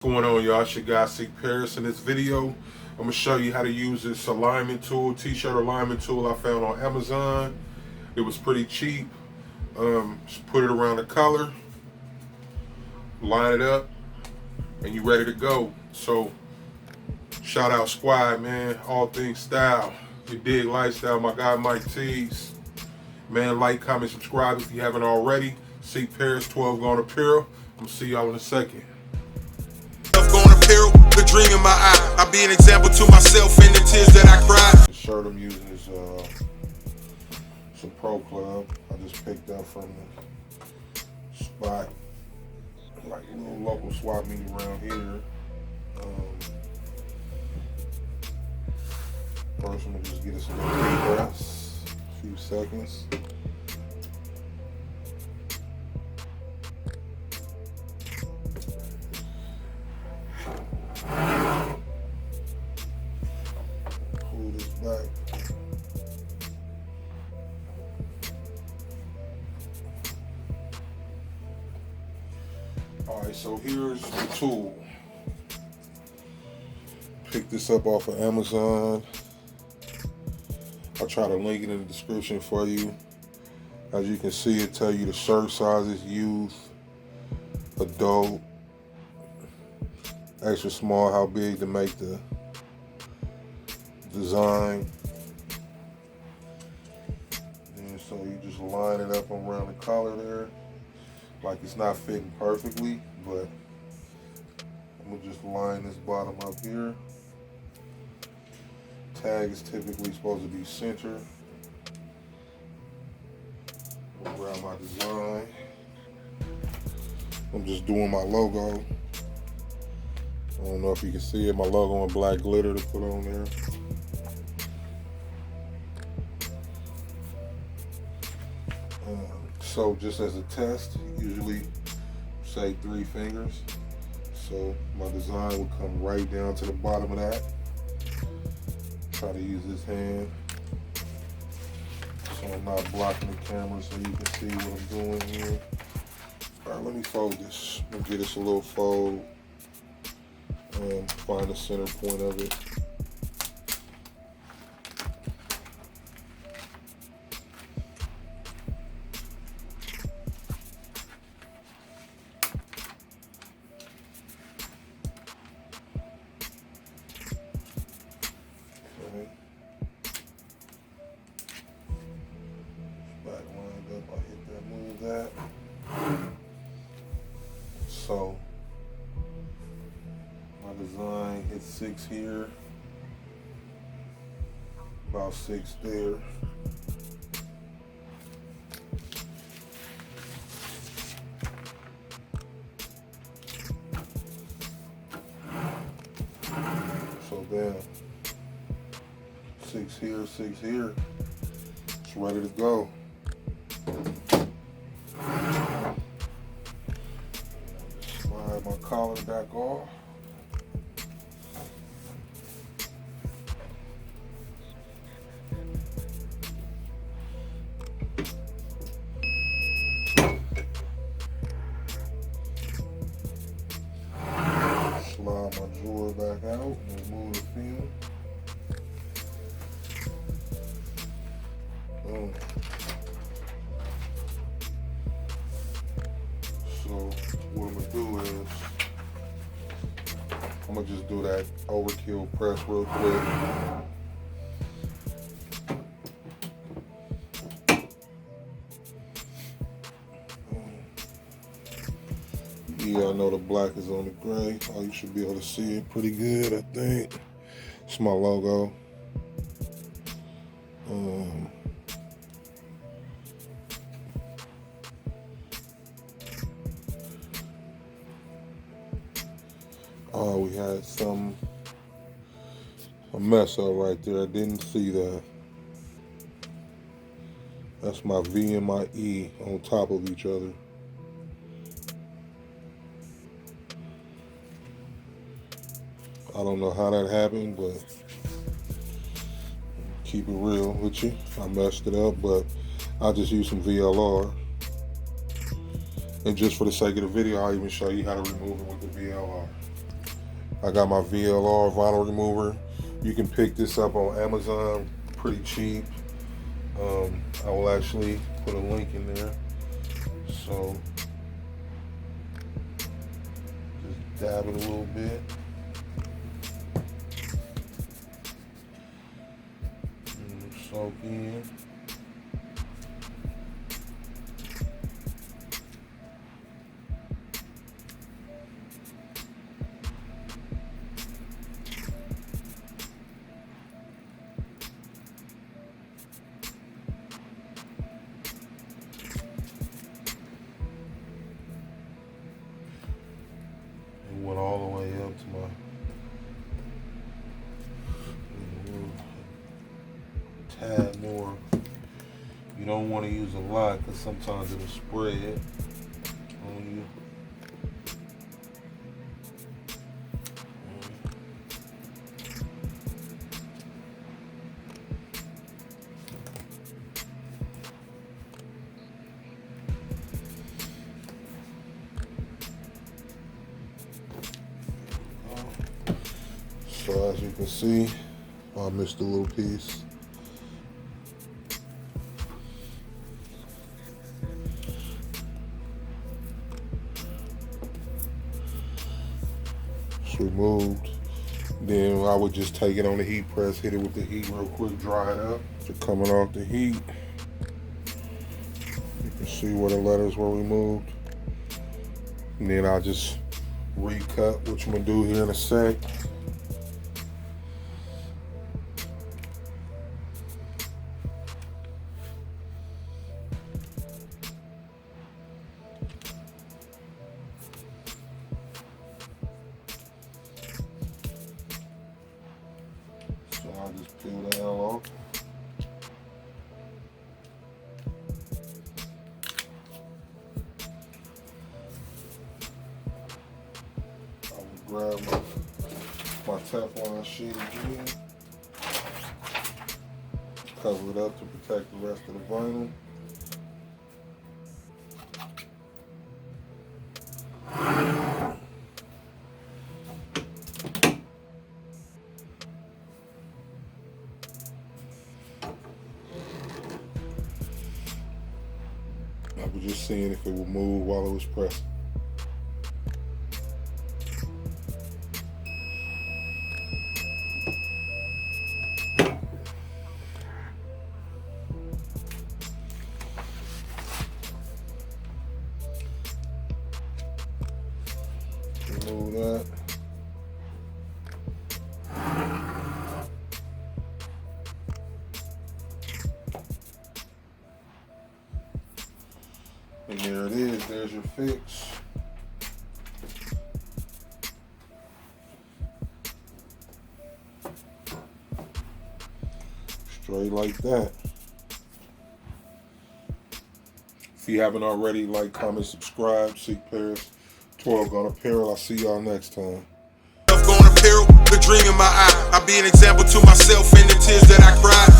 What's going on, y'all? It's your guy Paris. In this video, I'm gonna show you how to use this alignment tool, t-shirt alignment tool I found on Amazon. It was pretty cheap. Just put it around the collar, line it up, and you ready to go. So shout out squad, man. All things style. You dig lifestyle, my guy Mike T's. Man, like, comment, subscribe if you haven't already. Paris 12 going Apparel. I'm gonna see y'all in a second. Going apparel, the dream in my eye. I'll be an example to myself in the tears that I cry. The shirt I'm using is some Pro Club. I just picked up from the spot, like a little local swap meet around here. First, I'm gonna just get us a little press, a few seconds. Pull this back. Alright, so here's the tool. Picked this up off of Amazon. I'll try to link it in the description for you. As you can see, it tells you the shirt sizes: youth, adult, extra small, how big to make the design. And so you just line it up around the collar there. Like it's not fitting perfectly, but I'm gonna just line this bottom up here. Tag is typically supposed to be center. I'll grab my design. I'm just doing my logo. I don't know if you can see it, my logo in black glitter to put on there. So just as a test, usually say 3 fingers. So my design will come right down to the bottom of that. Try to use this hand so I'm not blocking the camera so you can see what I'm doing here. All right, let me fold this. I'm gonna get this a little fold and find the center point of it. Back lined up, I hit that, move that. So my design hits 6 here, about 6 there. So then 6 here, 6 here. It's ready to go. Slide my collar back off. Slide my drawer back out and remove the film. So what I'm gonna do is I'm gonna just do that overkill press real quick. Yeah, I know the black is on the gray. Oh, you should be able to see it pretty good, I think. It's my logo. Oh, we had a mess up right there. I didn't see that. That's my V and my E on top of each other. I don't know how that happened, but keep it real with you. I messed it up, but I'll just use some VLR. And just for the sake of the video, I'll even show you how to remove it with the VLR. I got my VLR vinyl remover. You can pick this up on Amazon, pretty cheap. I will actually put a link in there. So just dab it a little bit. And soak in. Went all the way up to my tad more. You don't want to use a lot because sometimes it'll spread on you. So as you can see, I missed a little piece. It's removed. Then I would just take it on the heat press, hit it with the heat real quick, dry it up. So coming off the heat, you can see where the letters were removed. And then I'll just recut, which I'm gonna do here in a sec. So I'll just peel that off. I will grab my Teflon sheet again, cover it up to protect the rest of the vinyl. I was just seeing if it would move while it was pressing. Remove that. And there it is, there's your fix. Straight like that. If you haven't already, like, comment, subscribe, seek Paris 12 on Apparel. I'll see y'all next time. Going apparel, the dream in my eye. I be an example to myself in the tears that I cry.